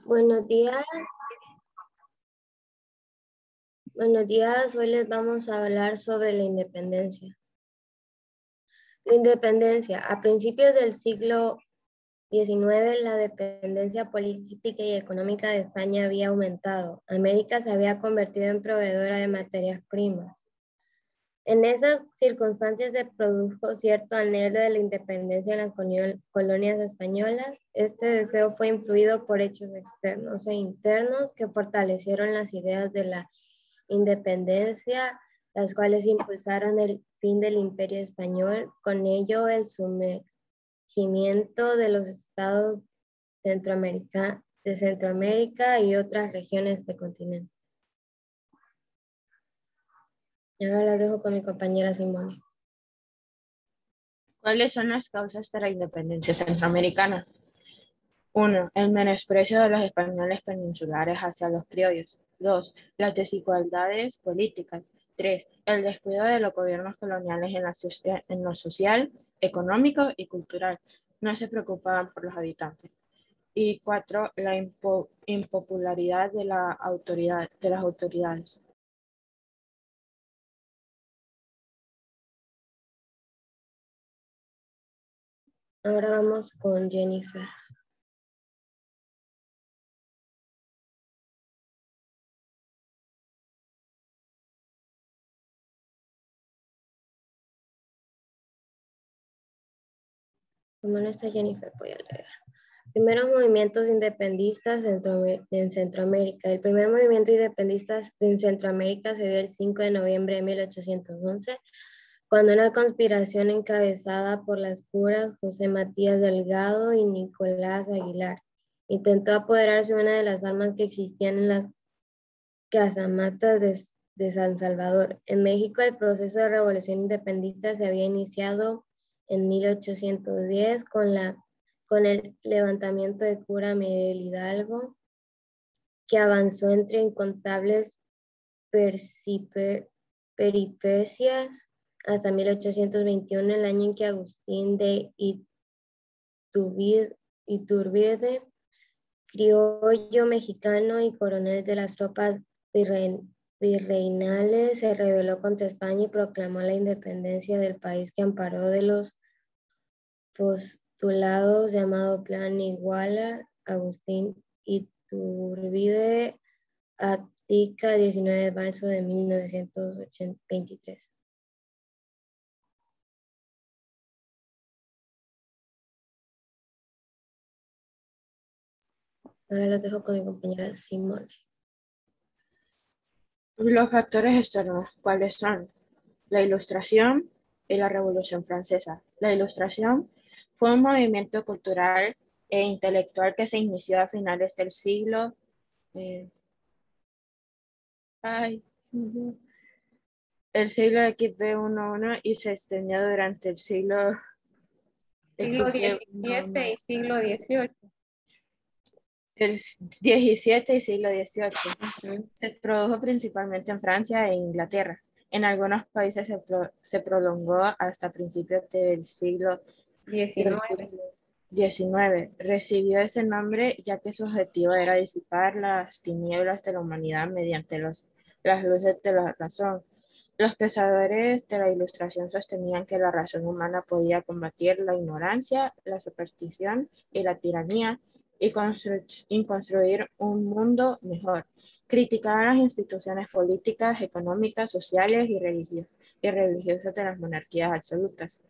Buenos días. Buenos días. Hoy les vamos a hablar sobre la independencia. La independencia. A principios del siglo XIX, la dependencia política y económica de España había aumentado. América se había convertido en proveedora de materias primas. En esas circunstancias se produjo cierto anhelo de la independencia en las colonias españolas. Este deseo fue influido por hechos externos e internos que fortalecieron las ideas de la independencia, las cuales impulsaron el fin del Imperio Español, con ello el sumergimiento de los estados de Centroamérica y otras regiones del continente. Y ahora la dejo con mi compañera Simone. ¿Cuáles son las causas de la independencia centroamericana? 1. El menosprecio de los españoles peninsulares hacia los criollos. 2. Las desigualdades políticas. 3. El descuido de los gobiernos coloniales en lo social, económico y cultural. No se preocupaban por los habitantes. Y 4. La impopularidad de las autoridades. Ahora vamos con Jennifer. Como no está Jennifer, voy a leer. Primeros movimientos independistas en Centroamérica. El primer movimiento independista en Centroamérica se dio el 5 de noviembre de 1811, cuando una conspiración encabezada por las curas José Matías Delgado y Nicolás Aguilar intentó apoderarse de una de las armas que existían en las casamatas de San Salvador. En México, el proceso de revolución independentista se había iniciado en 1810 con el levantamiento de cura Miguel Hidalgo, que avanzó entre incontables peripecias hasta 1821, el año en que Agustín de Iturbide, criollo mexicano y coronel de las tropas virreinales, se rebeló contra España y proclamó la independencia del país que amparó de los postulados llamado Plan Iguala. Agustín Iturbide abdica 19 de marzo de 1923. Ahora los dejo con mi compañera Simone. Los factores externos, ¿cuáles son? La Ilustración y la Revolución Francesa. La Ilustración fue un movimiento cultural e intelectual que se inició a finales del siglo el siglo XV y se extendió durante el siglo XVII y siglo XVIII. El 17 y siglo XVIII. Se produjo principalmente en Francia e Inglaterra. En algunos países se prolongó hasta principios del siglo XIX. Recibió ese nombre ya que su objetivo era disipar las tinieblas de la humanidad mediante las luces de la razón. Los pensadores de la Ilustración sostenían que la razón humana podía combatir la ignorancia, la superstición y la tiranía y construir un mundo mejor. Criticaban las instituciones políticas, económicas, sociales y religiosas de las monarquías absolutas.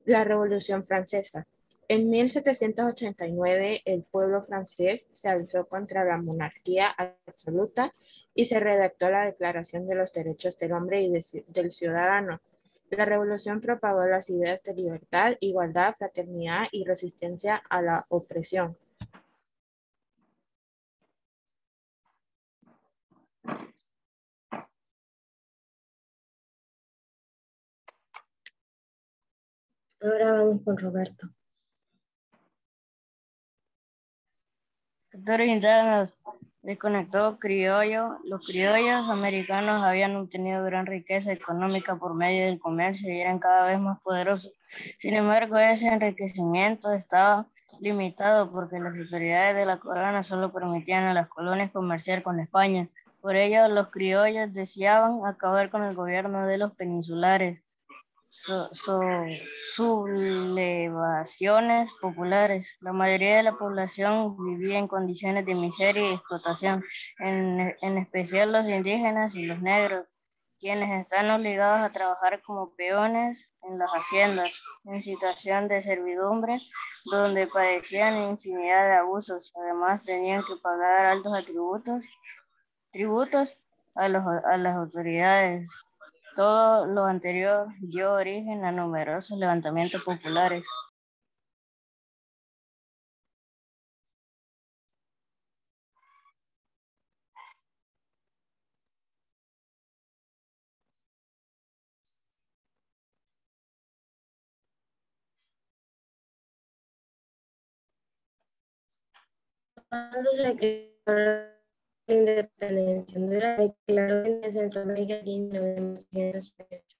La Revolución Francesa. En 1789, el pueblo francés se alzó contra la monarquía absoluta y se redactó la Declaración de los Derechos del Hombre y del Ciudadano. La revolución propagó las ideas de libertad, igualdad, fraternidad y resistencia a la opresión. Ahora vamos con Roberto. Factores internos. Desconectó criollo. Los criollos americanos habían obtenido gran riqueza económica por medio del comercio y eran cada vez más poderosos. Sin embargo, ese enriquecimiento estaba limitado porque las autoridades de la corona solo permitían a las colonias comerciar con España. Por ello, los criollos deseaban acabar con el gobierno de los peninsulares. Sublevaciones populares. La mayoría de la población vivía en condiciones de miseria y explotación, en especial los indígenas y los negros, quienes están obligados a trabajar como peones en las haciendas, en situación de servidumbre, donde padecían infinidad de abusos. Además, tenían que pagar altos tributos a las autoridades. Todo lo anterior dio origen a numerosos levantamientos populares. ¿Cuándo se declaró la independencia? Honduras declaró en Centroamérica el 15 de noviembre de 1828.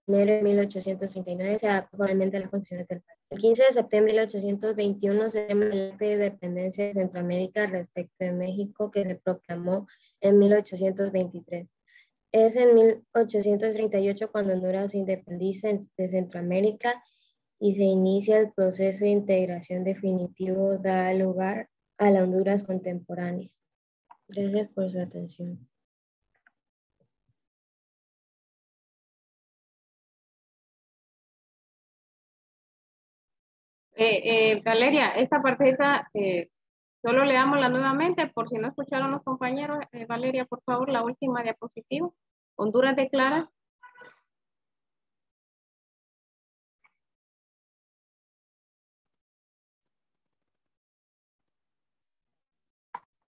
En enero de 1839 se adaptó formalmente a las constituciones del país. El 15 de septiembre de 1821 se celebra el acta de independencia de Centroamérica respecto de México, que se proclamó en 1823. Es en 1838 cuando Honduras se independiza de Centroamérica y se inicia el proceso de integración definitivo, da lugar a la Honduras contemporánea. Gracias por su atención. Valeria, esta partita solo leámosla nuevamente por si no escucharon los compañeros. Valeria, por favor, la última diapositiva. Honduras declara.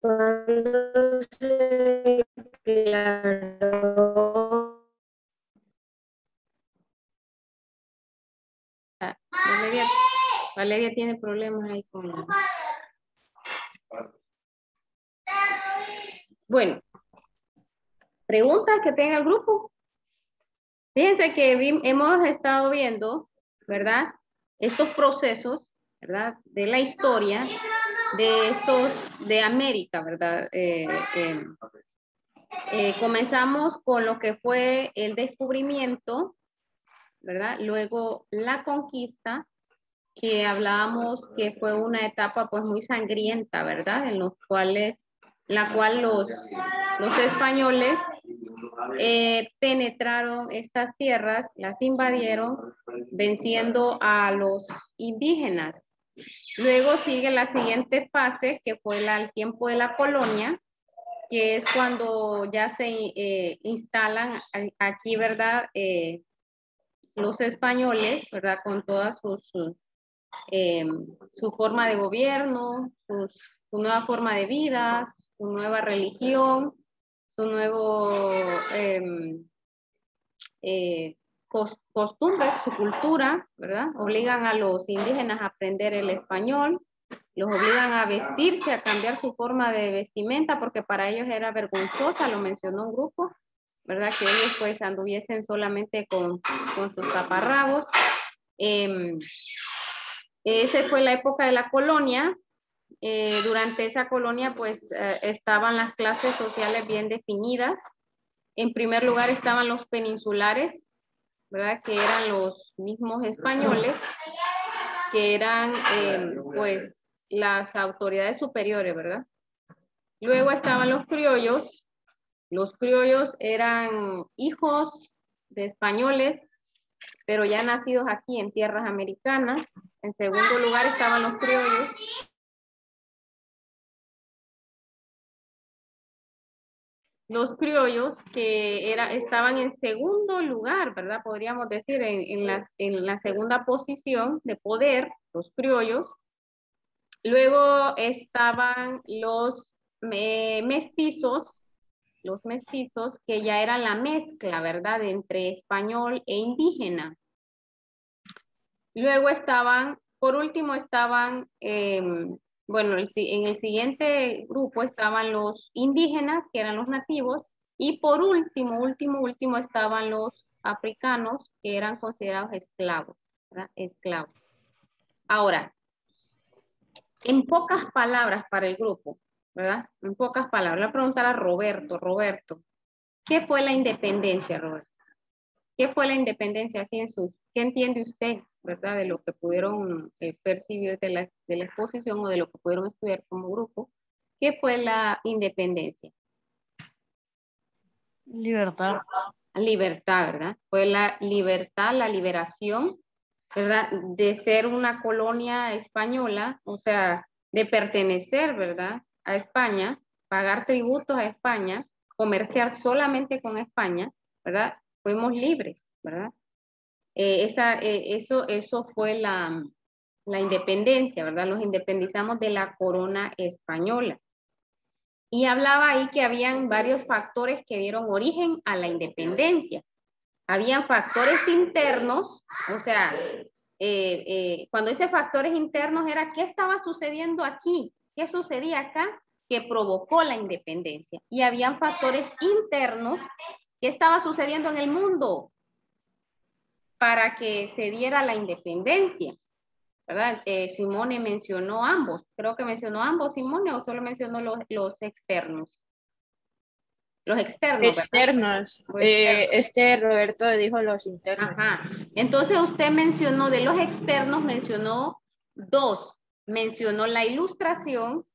Cuando se declaró Valeria tiene problemas ahí con la... Bueno, preguntas que tenga el grupo. Fíjense que hemos estado viendo, ¿verdad? Estos procesos, ¿verdad? De la historia de América, ¿verdad? Comenzamos con lo que fue el descubrimiento, ¿verdad? Luego la conquista, que hablábamos que fue una etapa pues muy sangrienta, ¿verdad? En la cual los españoles penetraron estas tierras, las invadieron, venciendo a los indígenas. Luego sigue la siguiente fase, que fue el tiempo de la colonia, que es cuando ya se instalan aquí, ¿verdad? Los españoles, ¿verdad? Con todas su forma de gobierno, su nueva forma de vida, su nueva religión, su nuevo costumbre, su cultura, ¿verdad? Obligan a los indígenas a aprender el español, los obligan a vestirse, a cambiar su forma de vestimenta, porque para ellos era vergonzosa, lo mencionó un grupo, ¿verdad? Que ellos pues anduviesen solamente con sus taparrabos. Esa fue la época de la colonia. Durante esa colonia pues estaban las clases sociales bien definidas. En primer lugar estaban los peninsulares, ¿verdad? Que eran los mismos españoles, que eran pues las autoridades superiores, ¿verdad? Luego estaban los criollos. Los criollos eran hijos de españoles, pero ya nacidos aquí en tierras americanas. En segundo lugar estaban los criollos. Los criollos que estaban en segundo lugar, ¿verdad? Podríamos decir en la segunda posición de poder, los criollos. Luego estaban los mestizos que ya eran la mezcla, ¿verdad? Entre español e indígena. Luego por último estaban, bueno, en el siguiente grupo estaban los indígenas, que eran los nativos, y por último estaban los africanos, que eran considerados esclavos, ¿verdad? Esclavos. Ahora, En pocas palabras para el grupo, ¿verdad? En pocas palabras. Le voy a preguntar a Roberto. Roberto, ¿qué fue la independencia, Roberto? ¿Qué fue la independencia así en sus, qué entiende usted, verdad, de lo que pudieron percibir de la exposición o de lo que pudieron estudiar como grupo? ¿Qué fue la independencia? Libertad. Libertad, ¿verdad? Fue la libertad, la liberación, ¿verdad? De ser una colonia española, o sea, de pertenecer, ¿verdad? A España, pagar tributos a España, comerciar solamente con España, ¿verdad? Fuimos libres, ¿verdad? Eso fue la independencia, ¿verdad? Nos independizamos de la corona española. Y hablaba ahí que habían varios factores que dieron origen a la independencia. Habían factores internos, o sea, cuando dice factores internos era qué estaba sucediendo aquí, qué sucedía acá que provocó la independencia. Y habían factores internos, qué estaba sucediendo en el mundo para que se diera la independencia, ¿verdad? Simone mencionó ambos, creo que mencionó ambos, Simone, o solo mencionó los externos. Los externos, ¿verdad? Externos. Roberto dijo los internos. Ajá. Entonces usted mencionó de los externos, mencionó dos. Mencionó la Ilustración,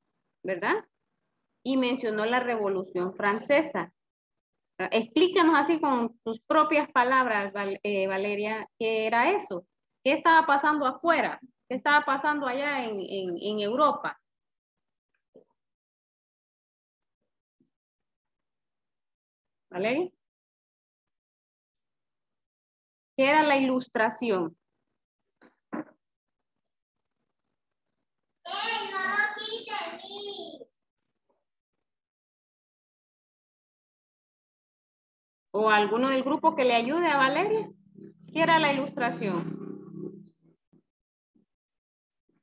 ¿verdad? Y mencionó la Revolución Francesa. Explícanos así con tus propias palabras, Valeria, ¿qué era eso? ¿Qué estaba pasando afuera? ¿Qué estaba pasando allá en Europa? ¿Valeria? ¿Qué era la Ilustración? ¿O alguno del grupo que le ayude a Valeria? ¿Qué era la Ilustración?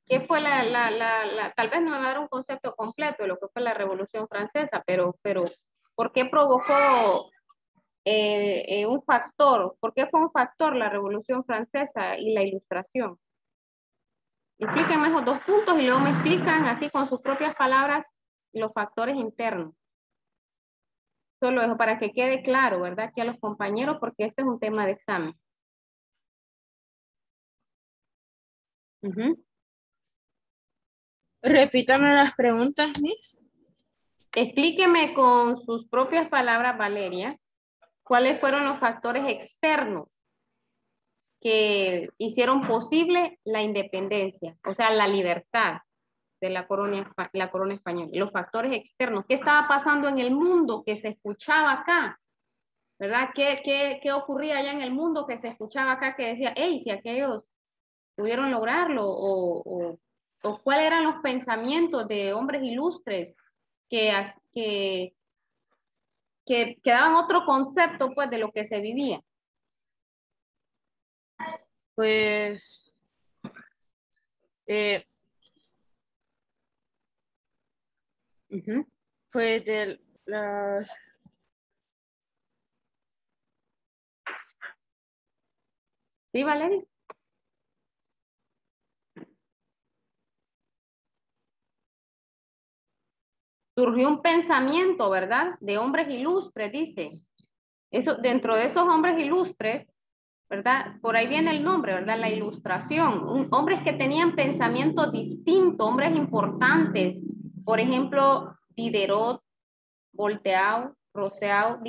¿Qué fue tal vez no me va a dar un concepto completo de lo que fue la Revolución Francesa, pero ¿por qué provocó un factor? ¿Por qué fue un factor la Revolución Francesa y la Ilustración? Explíquenme esos dos puntos y luego me explican así con sus propias palabras los factores internos. Solo eso para que quede claro, ¿verdad? Aquí a los compañeros, porque este es un tema de examen. Repítame las preguntas, Miss. Explíqueme con sus propias palabras, Valeria, cuáles fueron los factores externos que hicieron posible la independencia, o sea, la libertad de la corona española. Los factores externos, ¿qué estaba pasando en el mundo que se escuchaba acá? ¿Verdad? ¿Qué ocurría allá en el mundo que se escuchaba acá que decía, hey, si aquellos pudieron lograrlo? ¿O cuáles eran los pensamientos de hombres ilustres que daban otro concepto pues de lo que se vivía? Pues pues de las ¿Sí, Valeria? Surgió un pensamiento, ¿verdad? De hombres ilustres, dice. Eso, dentro de esos hombres ilustres, ¿verdad? Por ahí viene el nombre, ¿verdad? La Ilustración. Hombres que tenían pensamientos distintos, hombres importantes. Por ejemplo, Diderot, Voltaire, Rousseau,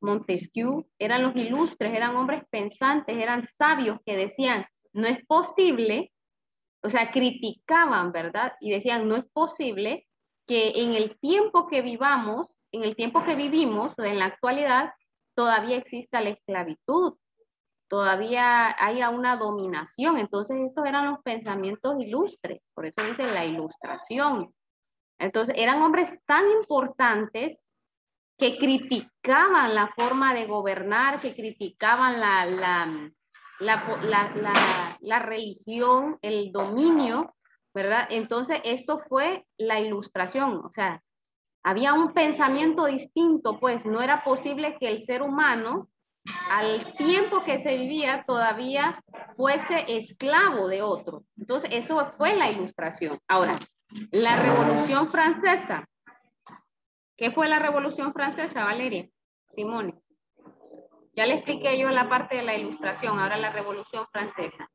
Montesquieu, eran los ilustres, eran hombres pensantes, eran sabios que decían, no es posible, o sea, criticaban, ¿verdad? Y decían, no es posible que en el tiempo que vivamos, en el tiempo que vivimos, en la actualidad, todavía exista la esclavitud, todavía haya una dominación. Entonces, estos eran los pensamientos ilustres, por eso dice la Ilustración. Entonces, eran hombres tan importantes que criticaban la forma de gobernar, que criticaban la religión, el dominio, ¿verdad? Entonces, esto fue la Ilustración, o sea, había un pensamiento distinto, pues no era posible que el ser humano al tiempo que se vivía todavía fuese esclavo de otro. Entonces, eso fue la Ilustración. Ahora, la Revolución Francesa. ¿Qué fue la Revolución Francesa, Valeria? Simone. Ya le expliqué yo la parte de la Ilustración, ahora la Revolución Francesa.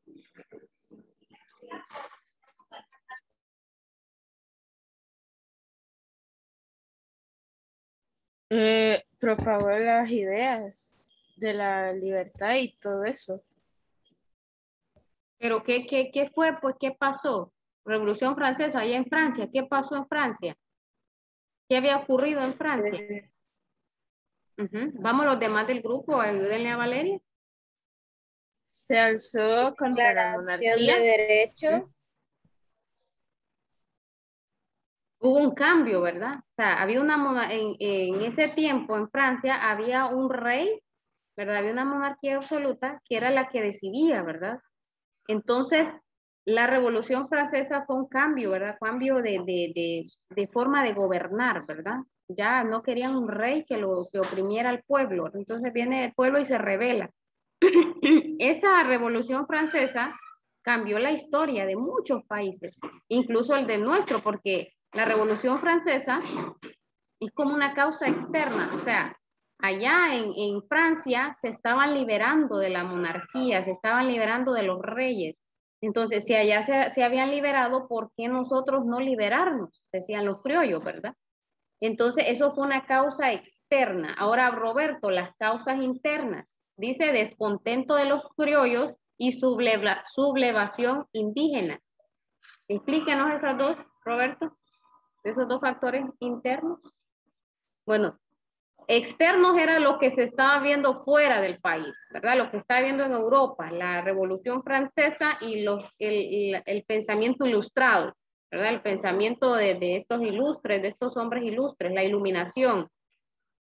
Propagó las ideas de la libertad y todo eso. Pero ¿qué fue? Pues, ¿qué pasó? Revolución Francesa, allá en Francia. ¿Qué pasó en Francia? ¿Qué había ocurrido en Francia? Vamos los demás del grupo, ayúdenle a Valeria. Se alzó contra la Declaración monarquía. de derecho. Hubo un cambio, ¿verdad? O sea, había en ese tiempo en Francia había un rey, ¿verdad? Había una monarquía absoluta que era la que decidía, ¿verdad? Entonces, la Revolución Francesa fue un cambio, ¿verdad? Cambio de forma de gobernar, ¿verdad? Ya no querían un rey que oprimiera al pueblo. Entonces viene el pueblo y se rebela. Esa Revolución Francesa cambió la historia de muchos países, incluso el de nuestro, porque la Revolución Francesa es como una causa externa, o sea, allá en Francia se estaban liberando de la monarquía, se estaban liberando de los reyes. Entonces, si allá se habían liberado, ¿por qué nosotros no liberarnos? Decían los criollos, ¿verdad? Entonces, eso fue una causa externa. Ahora, Roberto, las causas internas. Dice descontento de los criollos y sublevación indígena. Explíquenos esas dos, Roberto, esos dos factores internos. Bueno, externos era lo que se estaba viendo fuera del país, ¿verdad? Lo que estaba viendo en Europa, la Revolución Francesa y el pensamiento ilustrado, ¿verdad? El pensamiento de estos ilustres, de estos hombres ilustres, la iluminación,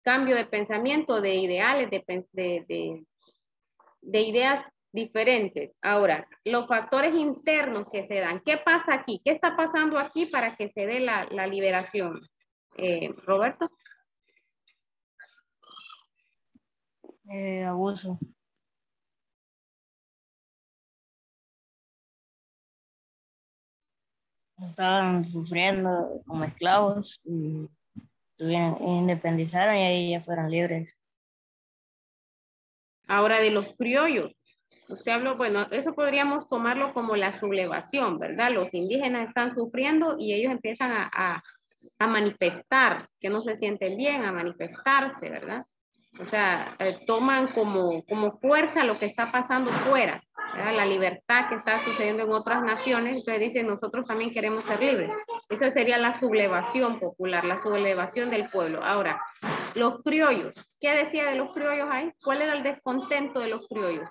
cambio de pensamiento, de ideales, de ideas diferentes. Ahora, los factores internos que se dan, ¿qué pasa aquí? ¿Qué está pasando aquí para que se dé la liberación? Roberto. Abuso. Estaban sufriendo como esclavos y independizaron y ahí ya fueron libres. Ahora de los criollos. Usted habló, bueno, eso podríamos tomarlo como la sublevación, ¿verdad? Los indígenas están sufriendo y ellos empiezan a manifestar, que no se sienten bien, a manifestarse, ¿verdad? O sea, toman como fuerza lo que está pasando fuera, ¿verdad? La libertad que está sucediendo en otras naciones, entonces dicen, nosotros también queremos ser libres. Esa sería la sublevación popular, la sublevación del pueblo. Ahora, los criollos, ¿qué decía de los criollos ahí? ¿Cuál era el descontento de los criollos?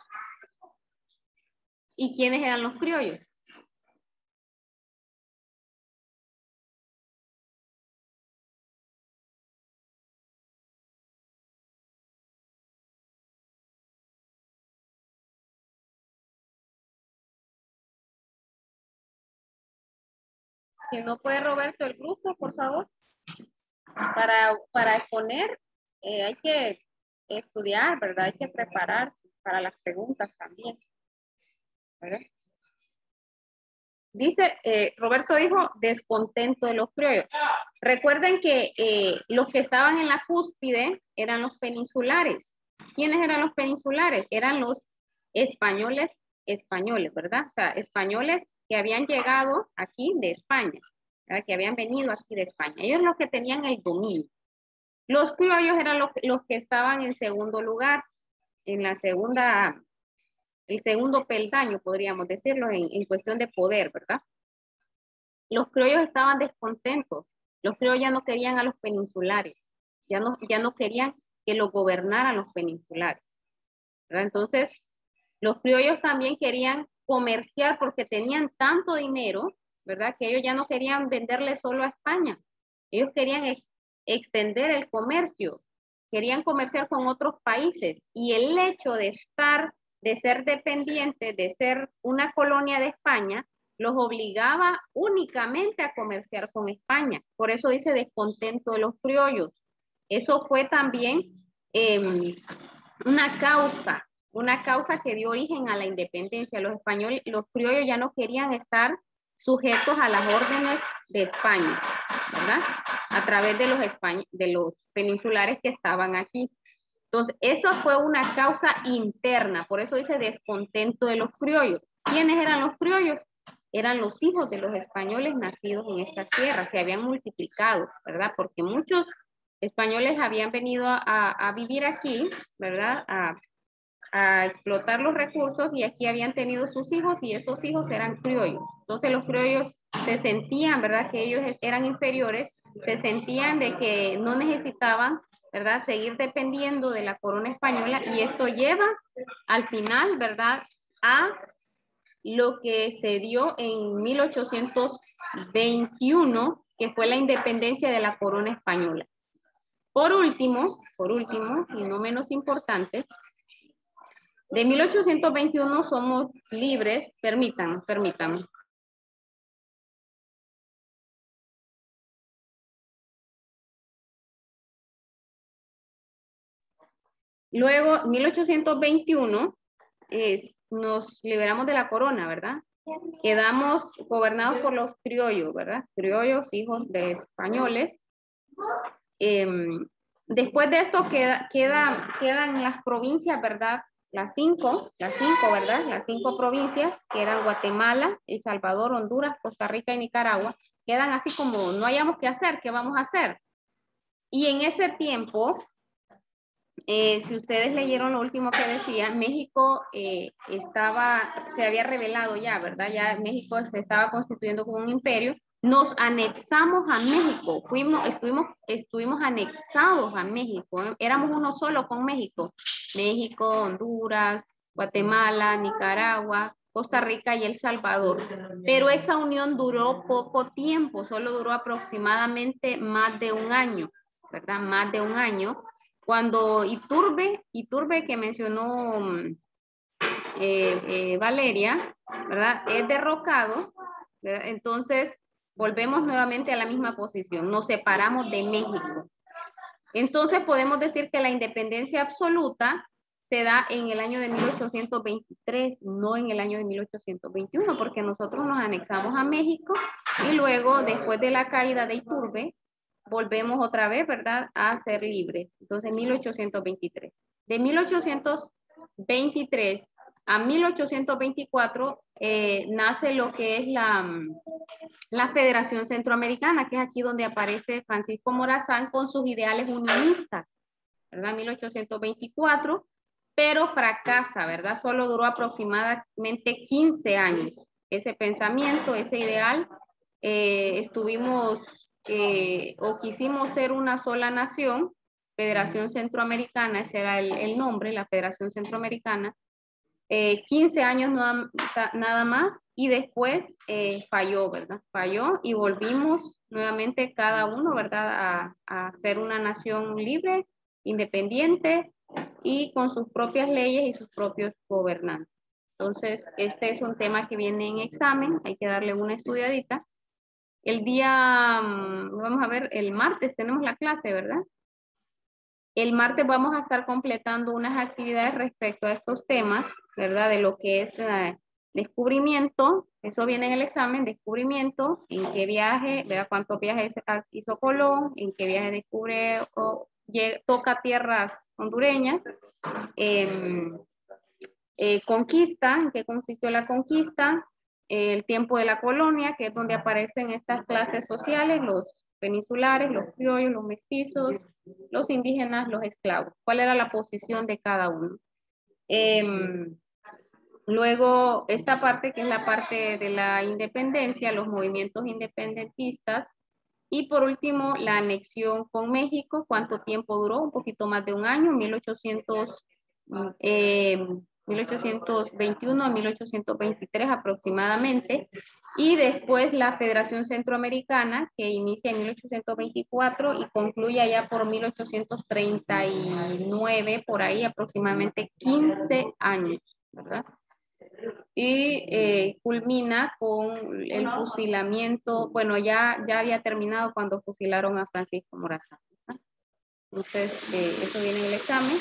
¿Y quiénes eran los criollos? Si no puede Roberto el grupo, por favor. Para exponer hay que estudiar, ¿verdad? Hay que prepararse para las preguntas también, ¿verdad? Dice, Roberto dijo, descontento de los criollos. Recuerden que los que estaban en la cúspide eran los peninsulares. ¿Quiénes eran los peninsulares? Eran los españoles, ¿verdad? O sea, españoles que habían llegado aquí de España, ¿verdad? Que habían venido aquí de España. Ellos los que tenían el dominio. Los criollos eran los que estaban en segundo lugar, en la segunda, el segundo peldaño, podríamos decirlo, en cuestión de poder, ¿verdad? Los criollos estaban descontentos. Los criollos ya no querían a los peninsulares. Ya no querían que los gobernaran los peninsulares, ¿verdad? Entonces, los criollos también querían comerciar porque tenían tanto dinero, ¿verdad? Que ellos ya no querían venderle solo a España. Ellos querían extender el comercio, querían comerciar con otros países y el hecho de ser dependientes, de ser una colonia de España, los obligaba únicamente a comerciar con España. Por eso dice descontento de los criollos. Eso fue también una causa que dio origen a la independencia. Los españoles, los criollos ya no querían estar sujetos a las órdenes de España, ¿verdad? A través de los peninsulares que estaban aquí. Entonces, eso fue una causa interna, por eso dice descontento de los criollos. ¿Quiénes eran los criollos? Eran los hijos de los españoles nacidos en esta tierra, se habían multiplicado, ¿verdad? Porque muchos españoles habían venido a vivir aquí, ¿verdad? A explotar los recursos y aquí habían tenido sus hijos y esos hijos eran criollos. Entonces los criollos se sentían, ¿verdad? Que ellos eran inferiores, se sentían de que no necesitaban, ¿verdad? Seguir dependiendo de la corona española y esto lleva al final, ¿verdad? A lo que se dio en 1821, que fue la independencia de la corona española. Por último, y no menos importante, de 1821 somos libres, permítanme. Luego, 1821, nos liberamos de la corona, ¿verdad? Quedamos gobernados por los criollos, ¿verdad? Criollos, hijos de españoles. Después de esto quedan las provincias, ¿verdad? Las cinco, ¿verdad? Las 5 provincias, que eran Guatemala, El Salvador, Honduras, Costa Rica y Nicaragua, quedan así como no hayamos qué hacer, ¿qué vamos a hacer? Y en ese tiempo, si ustedes leyeron lo último que decía, México se había revelado ya, ¿verdad? Ya México se estaba constituyendo como un imperio. Nos anexamos a México, estuvimos anexados a México, éramos uno solo con México. México, Honduras, Guatemala, Nicaragua, Costa Rica y El Salvador. Pero esa unión duró poco tiempo, solo duró aproximadamente más de un año, ¿verdad? Más de un año. Cuando Iturbe que mencionó Valeria, ¿verdad? Es derrocado, ¿verdad? Entonces volvemos nuevamente a la misma posición, nos separamos de México. Entonces podemos decir que la independencia absoluta se da en el año de 1823, no en el año de 1821, porque nosotros nos anexamos a México y luego, después de la caída de Iturbe, volvemos otra vez, ¿verdad?, a ser libres. Entonces, 1823. De 1823 a 1824 nace lo que es la Federación Centroamericana, que es aquí donde aparece Francisco Morazán con sus ideales unionistas, ¿verdad? 1824, pero fracasa, ¿verdad? Solo duró aproximadamente 15 años. Ese pensamiento, ese ideal, o quisimos ser una sola nación, Federación Centroamericana, ese era el nombre, la Federación Centroamericana, 15 años nada más, y después falló, ¿verdad? Falló y volvimos nuevamente cada uno, ¿verdad? A ser una nación libre, independiente y con sus propias leyes y sus propios gobernantes. Entonces, este es un tema que viene en examen, hay que darle una estudiadita. El día, vamos a ver, el martes tenemos la clase, ¿verdad? El martes vamos a estar completando unas actividades respecto a estos temas, ¿verdad? De lo que es descubrimiento, eso viene en el examen, descubrimiento, en qué viaje, ¿verdad? Cuántos viajes hizo Colón, en qué viaje descubre o toca tierras hondureñas, conquista, en qué consistió la conquista, el tiempo de la colonia, que es donde aparecen estas clases sociales, los peninsulares, los criollos, los mestizos, los indígenas, los esclavos. ¿Cuál era la posición de cada uno? Luego, esta parte que es la parte de la independencia, los movimientos independentistas. Y por último, la anexión con México. ¿Cuánto tiempo duró? Un poquito más de un año, 1821 a 1823 aproximadamente. Y después la Federación Centroamericana, que inicia en 1824 y concluye allá por 1839, por ahí aproximadamente 15 años, ¿verdad? Y culmina con el fusilamiento, bueno, ya había terminado cuando fusilaron a Francisco Morazán, ¿verdad? Entonces, eso viene en el examen.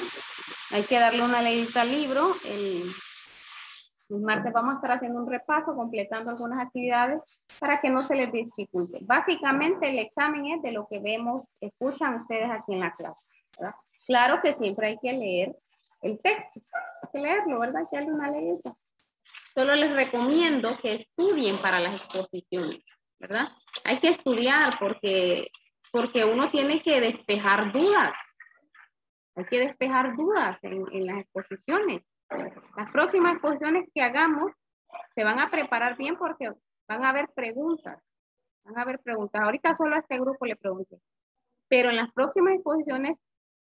Hay que darle una leída al libro. El martes vamos a estar haciendo un repaso, completando algunas actividades para que no se les dificulte. Básicamente el examen es de lo que vemos, escuchan ustedes aquí en la clase, ¿verdad? Claro que siempre hay que leer el texto, hay que leerlo, ¿verdad? Hay que darle una leída. Solo les recomiendo que estudien para las exposiciones, ¿verdad? Hay que estudiar porque uno tiene que despejar dudas. Hay que despejar dudas en las exposiciones. Las próximas exposiciones que hagamos se van a preparar bien porque van a haber preguntas. Van a haber preguntas. Ahorita solo a este grupo le pregunté. Pero en las próximas exposiciones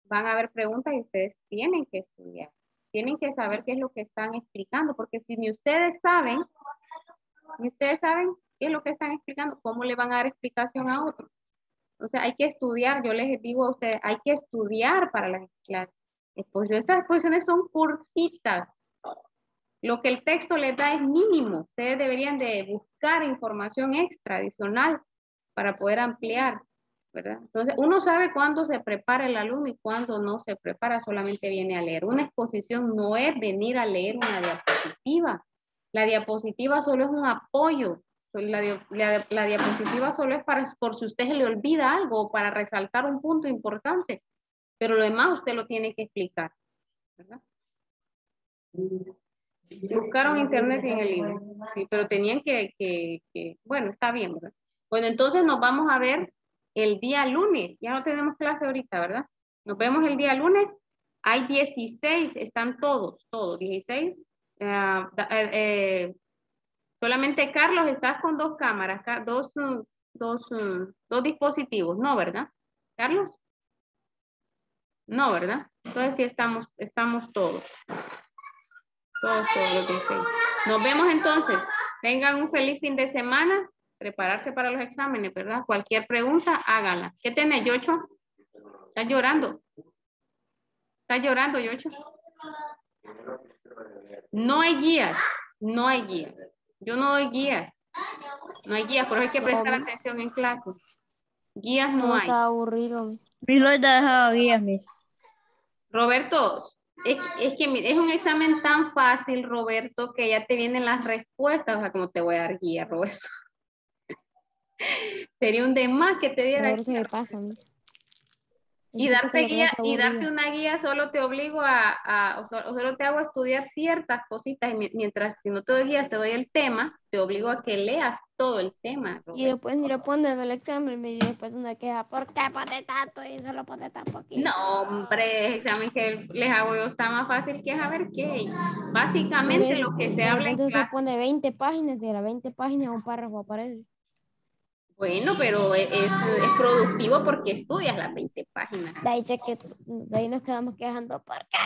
van a haber preguntas y ustedes tienen que estudiar. Tienen que saber qué es lo que están explicando. Porque si ni ustedes saben qué es lo que están explicando, ¿cómo le van a dar explicación a otros? Entonces hay que estudiar. Yo les digo a ustedes, hay que estudiar para las exposiciones. Estas exposiciones son cortitas. Lo que el texto les da es mínimo. Ustedes deberían de buscar información extra, adicional, para poder ampliar, ¿verdad? Entonces, uno sabe cuándo se prepara el alumno y cuándo no se prepara, solamente viene a leer. Una exposición no es venir a leer una diapositiva. La diapositiva solo es un apoyo. La diapositiva solo es para, por si usted se le olvida algo o para resaltar un punto importante. Pero lo demás usted lo tiene que explicar, ¿verdad? Buscaron internet en el libro, sí, pero tenían bueno, está bien, ¿verdad? Bueno, entonces nos vamos a ver el día lunes. Ya no tenemos clase ahorita, ¿verdad? Nos vemos el día lunes. Hay 16, están todos, 16. Solamente Carlos, estás con 2 cámaras, dos dispositivos, ¿no, verdad? Carlos. No, ¿verdad? Entonces sí estamos todos. Todos los 16. Nos vemos entonces. Tengan un feliz fin de semana. Prepararse para los exámenes, ¿verdad? Cualquier pregunta, háganla. ¿Qué tenés, Yocho? ¿Estás llorando? ¿Estás llorando, Yocho? No hay guías. No hay guías. Yo no doy guías. No hay guías, pero hay que prestar atención en clase. Guías no hay. Está aburrido. Mis lo he dejado guías, mis. Roberto, es que es un examen tan fácil, Roberto, que ya te vienen las respuestas. O sea, como te voy a dar guía, Roberto. Sería un demás que te diera guía. Me pasa, Y darte una guía solo te obligo o solo te hago estudiar ciertas cositas. Y mientras si no te doy guías, te doy el tema, te obligo a que leas todo el tema, Roberto. Y después ni lo ponen el examen y después una queja, ¿por qué pone tanto y solo pone tan poquito? No, hombre, el examen que les hago yo está más fácil que saber qué. Básicamente lo que se habla en clase. Se pone 20 páginas y a las 20 páginas un párrafo aparece. Bueno, pero es productivo porque estudias las 20 páginas. De ahí nos quedamos quejando, ¿por qué?